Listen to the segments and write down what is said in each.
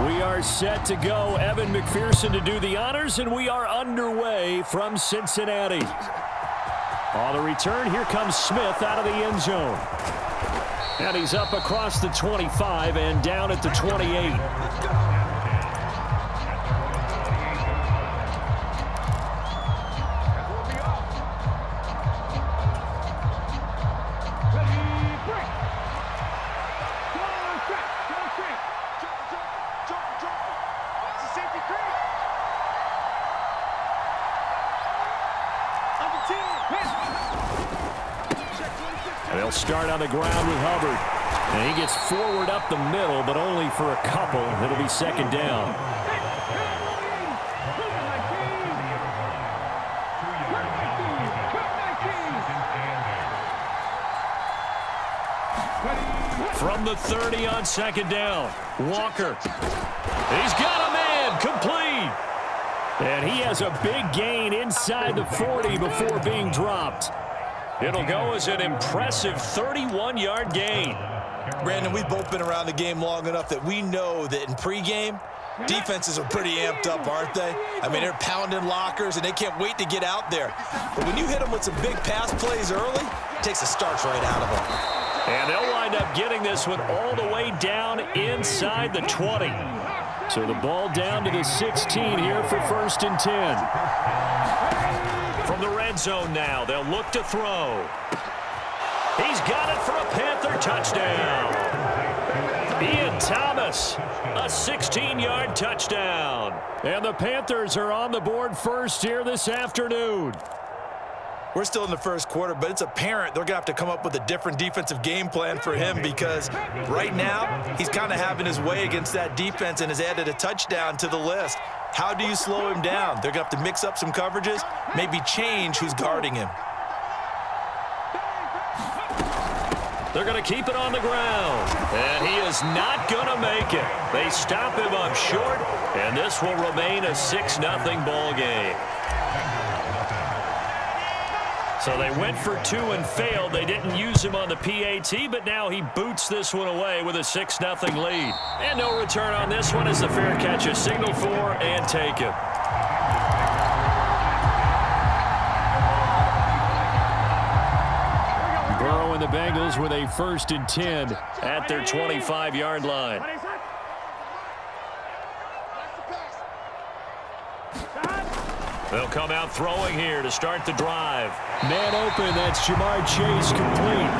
We are set to go. Evan McPherson to do the honors, and we are underway from Cincinnati. On the return, here comes Smith out of the end zone. And he's up across the 25 and down at the 28. They'll start on the ground with Hubbard. And he gets forward up the middle, but only for a couple. It'll be second down. From the 30 on second down, Walker. He's got a man, complete. And he has a big gain inside the 40 before being dropped. It'll go as an impressive 31-yard gain. Brandon, we've both been around the game long enough that we know that in pregame, defenses are pretty amped up, aren't they? I mean, they're pounding lockers, and they can't wait to get out there. But when you hit them with some big pass plays early, it takes the starch right out of them. And they'll wind up getting this one all the way down inside the 20. So the ball down to the 16 here for 1st and 10. From the red zone now, they'll look to throw. He's got it for a Panther touchdown. Ian Thomas, a 16-yard touchdown. And the Panthers are on the board first here this afternoon. We're still in the first quarter, but it's apparent they're going to have to come up with a different defensive game plan for him because right now he's kind of having his way against that defense and has added a touchdown to the list. How do you slow him down? They're going to have to mix up some coverages, maybe change who's guarding him. They're going to keep it on the ground, and he is not going to make it. They stop him up short, and this will remain a 6-0 ball game. So they went for 2 and failed. They didn't use him on the PAT, but now he boots this one away with a 6-0 lead. And no return on this one as the fair catch is signaled for and taken. Burrow and the Bengals with a 1st and 10 at their 25-yard line. They'll come out throwing here to start the drive. Man open, that's Jamar Chase complete.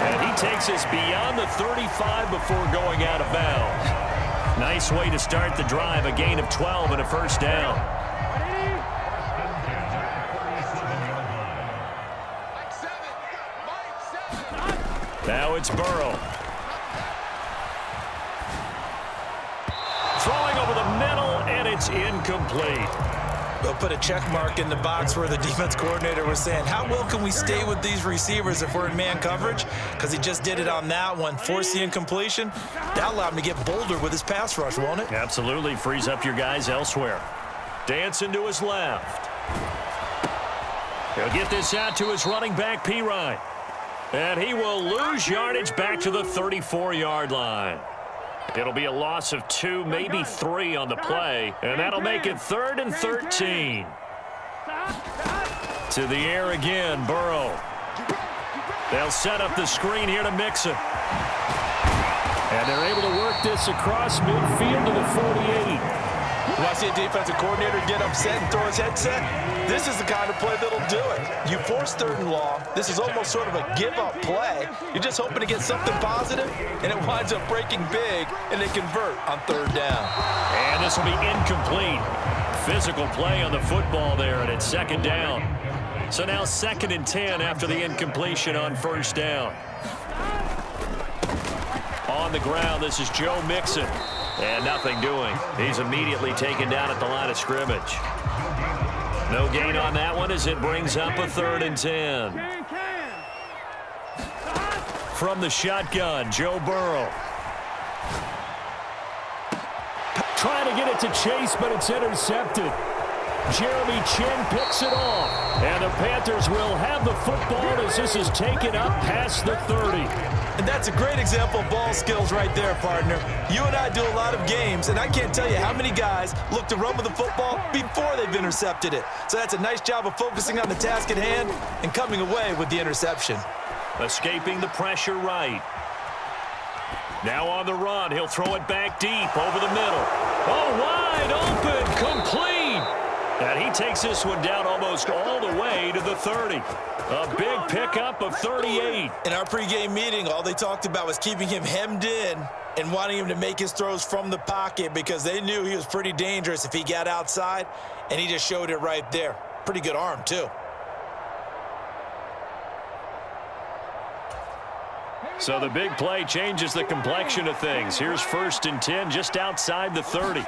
And he takes us beyond the 35 before going out of bounds. Nice way to start the drive, a gain of 12 and a 1st down. Now it's Burrow. Throwing over the middle, and it's incomplete. They'll put a check mark in the box where the defense coordinator was saying, how well can we stay with these receivers if we're in man coverage? Because he just did it on that one, forced the incompletion. That allowed him to get bolder with his pass rush, won't it? Absolutely. Frees up your guys elsewhere. Dancing to his left. He'll get this out to his running back, Pirine. And he will lose yardage back to the 34-yard line. It'll be a loss of 2, maybe 3 on the play, and that'll make it 3rd and 13. To the air again, Burrow. They'll set up the screen here to Mixon. And they're able to work this across midfield to the 48. When I see a defensive coordinator get upset and throw his headset, this is the kind of play that'll do it. You force 3rd and long. This is almost sort of a give-up play. You're just hoping to get something positive, and it winds up breaking big, and they convert on 3rd down. And this will be incomplete. Physical play on the football there, and it's 2nd down. So now 2nd and 10 after the incompletion on 1st down. On the ground, this is Joe Mixon. And nothing doing. He's immediately taken down at the line of scrimmage. No gain on that one as it brings up a 3rd and 10. From the shotgun, Joe Burrow. Trying to get it to Chase, but it's intercepted. Jeremy Chin picks it off. And the Panthers will have the football as this is taken up past the 30. And that's a great example of ball skills right there, partner. You and I do a lot of games, and I can't tell you how many guys look to run with the football before they've intercepted it. So that's a nice job of focusing on the task at hand and coming away with the interception. Escaping the pressure right. Now on the run, he'll throw it back deep over the middle. Oh, wide open, complete. And he takes this one down almost all the way to the 30. A big pickup of 38. In our pregame meeting, all they talked about was keeping him hemmed in and wanting him to make his throws from the pocket because they knew he was pretty dangerous if he got outside, and he just showed it right there. Pretty good arm, too. So the big play changes the complexion of things. Here's 1st and 10 just outside the 30.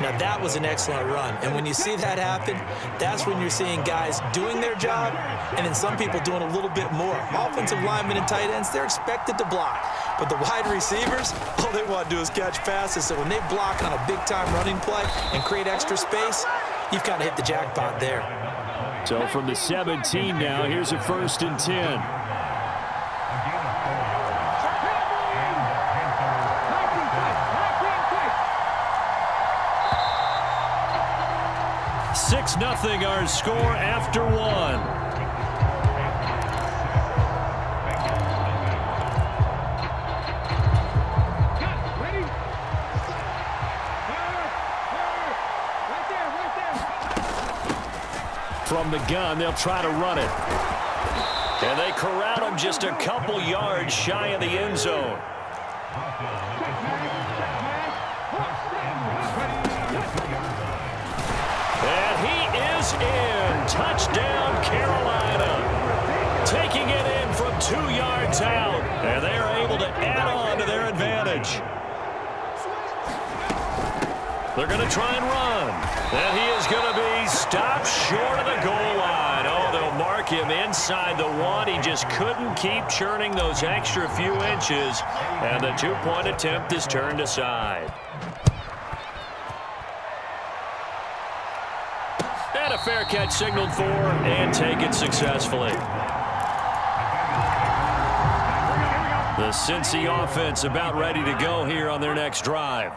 Now that was an excellent run, and when you see that happen, that's when you're seeing guys doing their job and then some people doing a little bit more. Offensive linemen and tight ends, they're expected to block, but the wide receivers, all they want to do is catch passes. So when they block on a big-time running play and create extra space, you've kind of hit the jackpot there. So from the 17 now, here's a 1st and 10. Nothing our score after one. From the gun, they'll try to run it. And they corral him just a couple yards shy of the end zone. In. Touchdown, Carolina. Taking it in from 2 yards out. And they are able to add on to their advantage. They're going to try and run. And he is going to be stopped short of the goal line. Oh, they'll mark him inside the 1. He just couldn't keep churning those extra few inches. And the 2-point attempt is turned aside. And a fair catch signaled for and taken successfully. The Cincy offense about ready to go here on their next drive.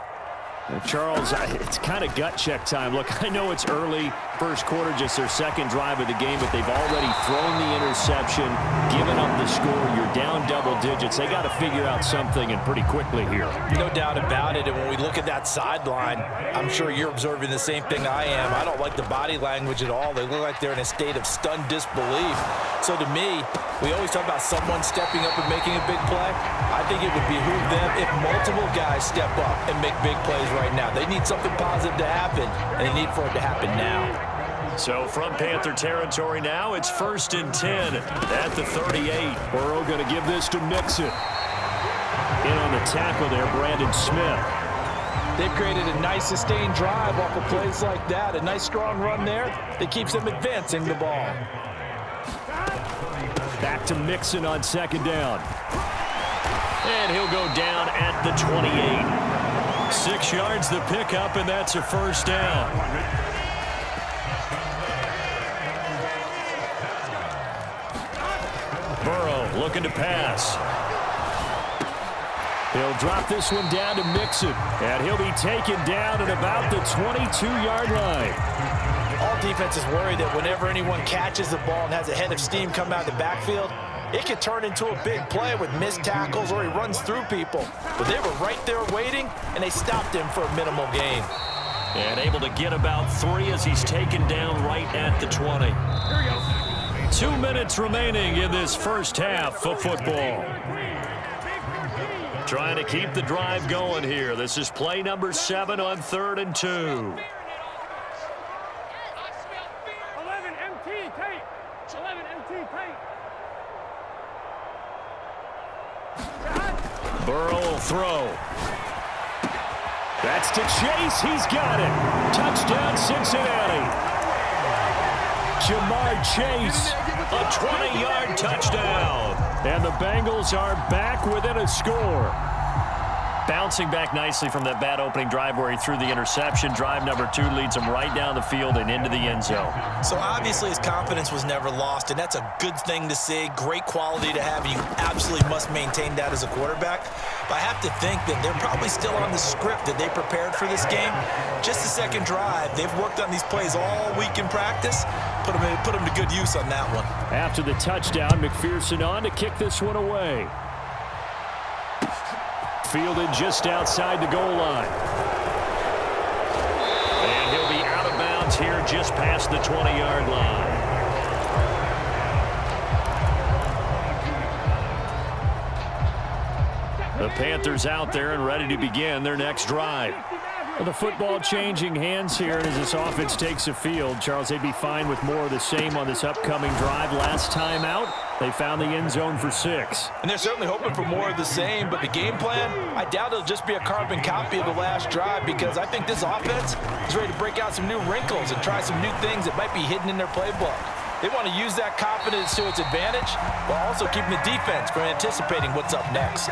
Charles, it's kind of gut check time. Look, I know it's early, first quarter, just their second drive of the game, but they've already thrown the interception, given up the score. You're down double digits. They got to figure out something, and pretty quickly here. No doubt about it. And when we look at that sideline, I'm sure you're observing the same thing I am. I don't like the body language at all. They look like they're in a state of stunned disbelief. So to me, we always talk about someone stepping up and making a big play. I think it would behoove them if multiple guys step up and make big plays right now. They need something positive to happen, and they need for it to happen now. So from Panther territory now, it's 1st and 10 at the 38. Burrow going to give this to Mixon. In on the tackle there, Brandon Smith. They've created a nice sustained drive off of plays like that. A nice strong run there that keeps them advancing the ball. Back to Mixon on 2nd down. And he'll go down at the 28. 6 yards the pickup, and that's a 1st down. Burrow looking to pass. He'll drop this one down to Mixon, and he'll be taken down at about the 22-yard line. All defenses worry that whenever anyone catches the ball and has a head of steam come out of the backfield, it could turn into a big play with missed tackles or he runs through people. But they were right there waiting, and they stopped him for a minimal gain. And able to get about 3 as he's taken down right at the 20. 2 minutes remaining in this first half of football. Trying to keep the drive going here. This is play number 7 on 3rd and 2. 11 MT tape. 11 MT tape. Burrow will throw. That's to Chase. He's got it. Touchdown, Cincinnati. Jamar Chase, a 20-yard touchdown. And the Bengals are back within a score. Bouncing back nicely from that bad opening drive where he threw the interception. Drive number 2 leads him right down the field and into the end zone. So obviously his confidence was never lost, and that's a good thing to see. Great quality to have. You absolutely must maintain that as a quarterback. But I have to think that they're probably still on the script that they prepared for this game. Just the second drive. They've worked on these plays all week in practice. Put them to good use on that one. After the touchdown, McPherson on to kick this one away. Fielded just outside the goal line. And he'll be out of bounds here just past the 20-yard line. The Panthers out there and ready to begin their next drive. Well, the football changing hands here as this offense takes the field. Charles, they'd be fine with more of the same on this upcoming drive. Last time out, they found the end zone for 6. And they're certainly hoping for more of the same, but the game plan, I doubt it'll just be a carbon copy of the last drive, because I think this offense is ready to break out some new wrinkles and try some new things that might be hidden in their playbook. They want to use that confidence to its advantage while also keeping the defense from anticipating what's up next.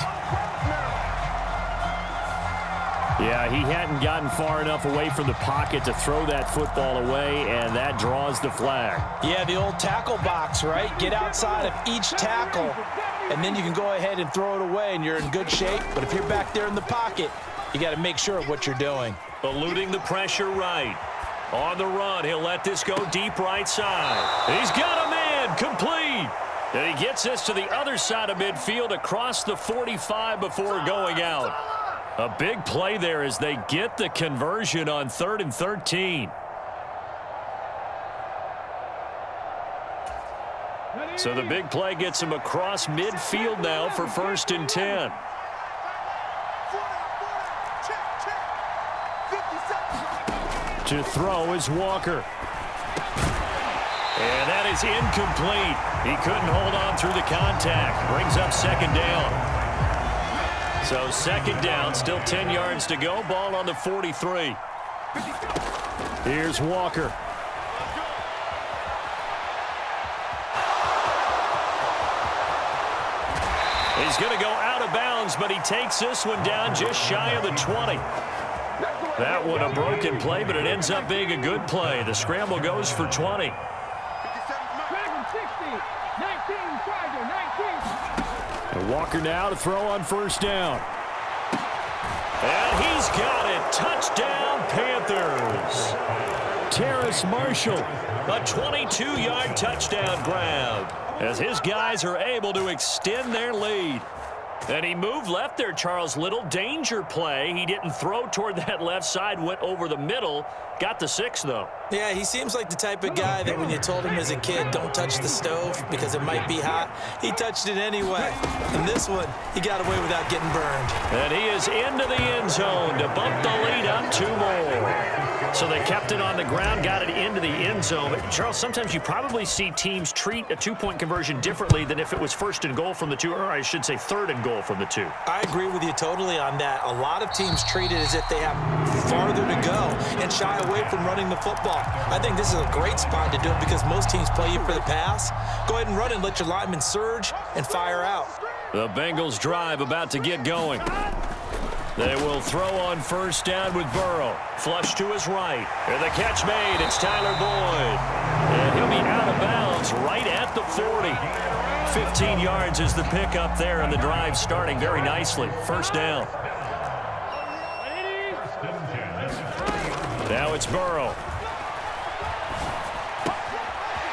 Yeah, he hadn't gotten far enough away from the pocket to throw that football away, and that draws the flag. Yeah, the old tackle box, right? Get outside of each tackle, and then you can go ahead and throw it away, and you're in good shape. But if you're back there in the pocket, you got to make sure of what you're doing. Eluding the pressure right. On the run, he'll let this go deep right side. He's got a man, complete. And he gets this to the other side of midfield across the 45 before going out. A big play there as they get the conversion on 3rd and 13. So the big play gets him across midfield now for 1st and 10. To throw is Walker. And that is incomplete. He couldn't hold on through the contact. Brings up 2nd down. So 2nd down, still 10 yards to go. Ball on the 43. Here's Walker. He's going to go out of bounds, but he takes this one down just shy of the 20. That one a broken play, but it ends up being a good play. The scramble goes for 20. And Walker now to throw on 1st down. And he's got it. Touchdown, Panthers. Terrace Marshall, a 22-yard touchdown grab, as his guys are able to extend their lead. And he moved left there, Charles. Little danger play. He didn't throw toward that left side, went over the middle. Got the 6, though. Yeah, he seems like the type of guy that when you told him as a kid, don't touch the stove because it might be hot, he touched it anyway. And this one, he got away without getting burned. And he is into the end zone to bump the lead up 2 more. So they kept it on the ground, got it into the end zone. But Charles, sometimes you probably see teams treat a 2-point conversion differently than if it was 1st and goal from the 2, or I should say 3rd and goal from the 2. I agree with you totally on that. A lot of teams treat it as if they have farther to go and shy away from running the football. I think this is a great spot to do it because most teams play you for the pass. Go ahead and run and let your linemen surge and fire out. The Bengals drive about to get going. They will throw on 1st down with Burrow. Flush to his right. And the catch made. It's Tyler Boyd. And he'll be out of bounds right at the 40. 15 yards is the pickup there, and the drive starting very nicely. 1st down. Now it's Burrow.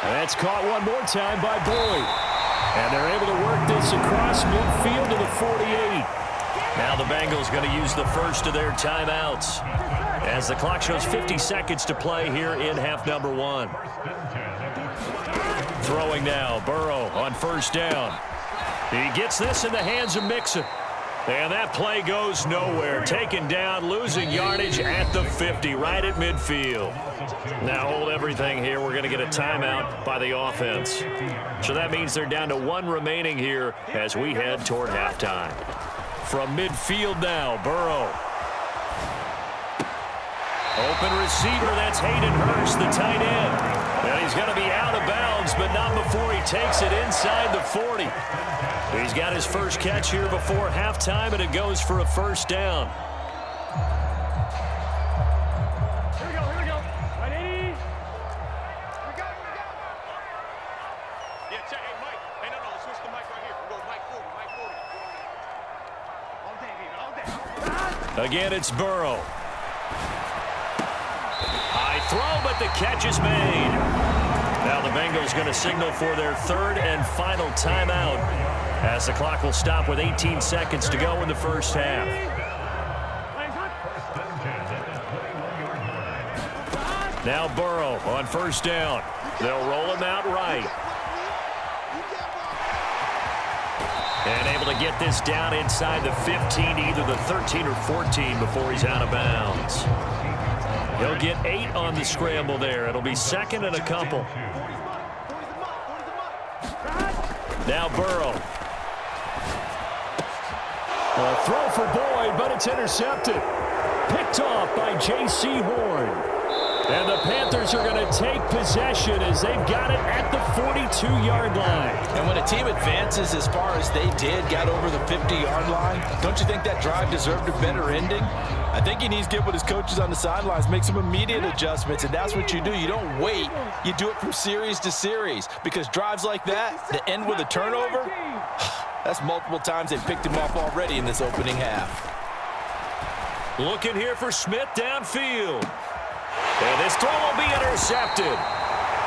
And that's caught one more time by Boyd. And they're able to work this across midfield to the 48. Now the Bengals going to use the first of their timeouts as the clock shows 50 seconds to play here in half number 1. Throwing now, Burrow on 1st down. He gets this in the hands of Mixon. And that play goes nowhere. Taken down, losing yardage at the 50, right at midfield. Now hold everything here. We're going to get a timeout by the offense. So that means they're down to 1 remaining here as we head toward halftime. From midfield now, Burrow. Open receiver, that's Hayden Hurst, the tight end. And He's going to be out of bounds, but not before he takes it inside the 40. He's got his first catch here before halftime, and it goes for a first down. Here we go, here we go. 180. Here we go. Yeah, check. Hey, Mike. Hey, no, switch the mic right here. We'll go Mike 40, Mike 40. All day, baby, all day. Again, it's Burrow. High throw, but the catch is made. Now the Bengals going to signal for their third and final timeout as the clock will stop with 18 seconds to go in the first half. Now Burrow on first down. They'll roll him out right. And able to get this down inside the 15 to either the 13 or 14 before he's out of bounds. He'll get 8 on the scramble there. It'll be second and a couple. Now Burrow. A throw for Boyd, but it's intercepted. Picked off by J.C. Horn. And the Panthers are going to take possession as they've got it at the 42-yard line. And when a team advances as far as they did, got over the 50-yard line, don't you think that drive deserved a better ending? I think he needs to get with his coaches on the sidelines, make some immediate adjustments, and that's what you do. You don't wait. You do it from series to series, because drives like that end with a turnover, that's multiple times they've picked him off already in this opening half. Looking here for Smith downfield. And this throw will be intercepted.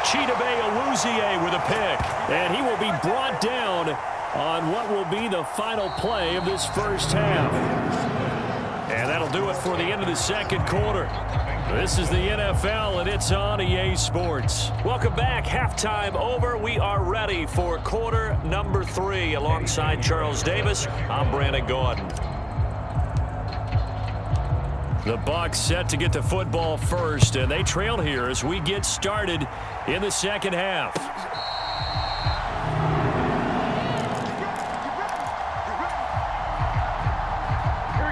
Chidobe Awuzie with a pick. And he will be brought down on what will be the final play of this first half. And that'll do it for the end of the second quarter. This is the NFL, and it's on EA Sports. Welcome back. Halftime over. We are ready for quarter number 3. Alongside Charles Davis, I'm Brandon Gordon. The Bucs set to get the football first, and they trail here as we get started in the second half.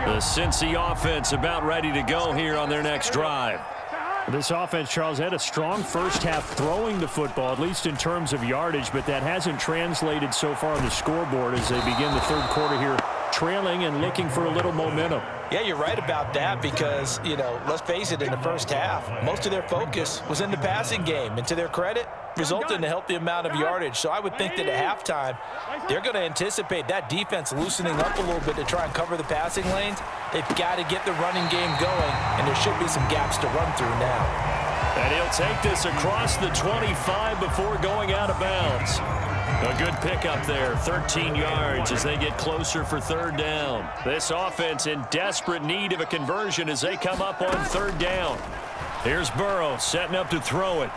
The Cincy offense about ready to go here on their next drive. This offense, Charles, had a strong first half throwing the football, at least in terms of yardage, but that hasn't translated so far on the scoreboard as they begin the third quarter here, trailing and looking for a little momentum. Yeah, you're right about that because, let's face it, in the first half, most of their focus was in the passing game. And to their credit, resulted in a healthy amount of yardage. So I would think that at halftime, they're going to anticipate that defense loosening up a little bit to try and cover the passing lanes. They've got to get the running game going, and there should be some gaps to run through now. And he'll take this across the 25 before going out of bounds. A good pickup there, 13 yards as they get closer for third down. This offense in desperate need of a conversion as they come up on third down. Here's Burrow setting up to throw it.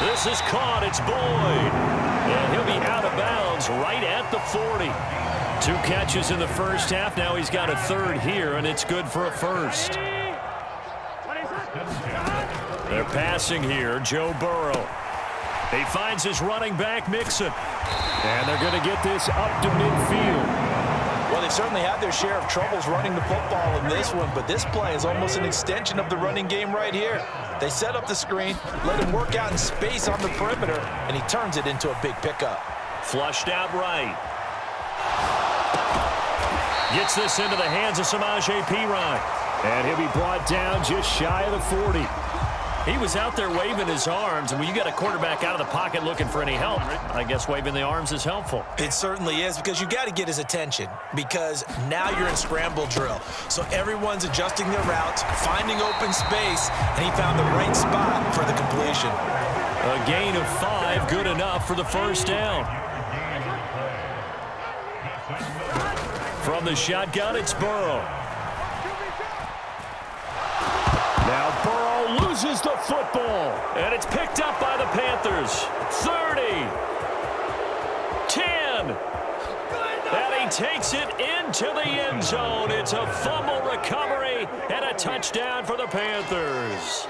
This is caught. It's Boyd. And he'll be out of bounds right at the 40. 2 catches in the first half. Now he's got a third here, and it's good for a first. They're passing here. Joe Burrow. He finds his running back, Mixon. And they're going to get this up to midfield. Well, they've certainly had their share of troubles running the football in this one, but this play is almost an extension of the running game right here. They set up the screen, let him work out in space on the perimeter, and he turns it into a big pickup. Flushed out right. Gets this into the hands of Samaje Perine. And he'll be brought down just shy of the 40. He was out there waving his arms, and when you got a quarterback out of the pocket looking for any help, I guess waving the arms is helpful. It certainly is, because you got to get his attention, because now you're in scramble drill. So everyone's adjusting their routes, finding open space, and he found the right spot for the completion. A gain of 5, good enough for the first down. From the shotgun, it's Burrow. Now Burrow loses the football. And it's picked up by the Panthers. 30. 10. And he takes it into the end zone. It's a fumble recovery and a touchdown for the Panthers.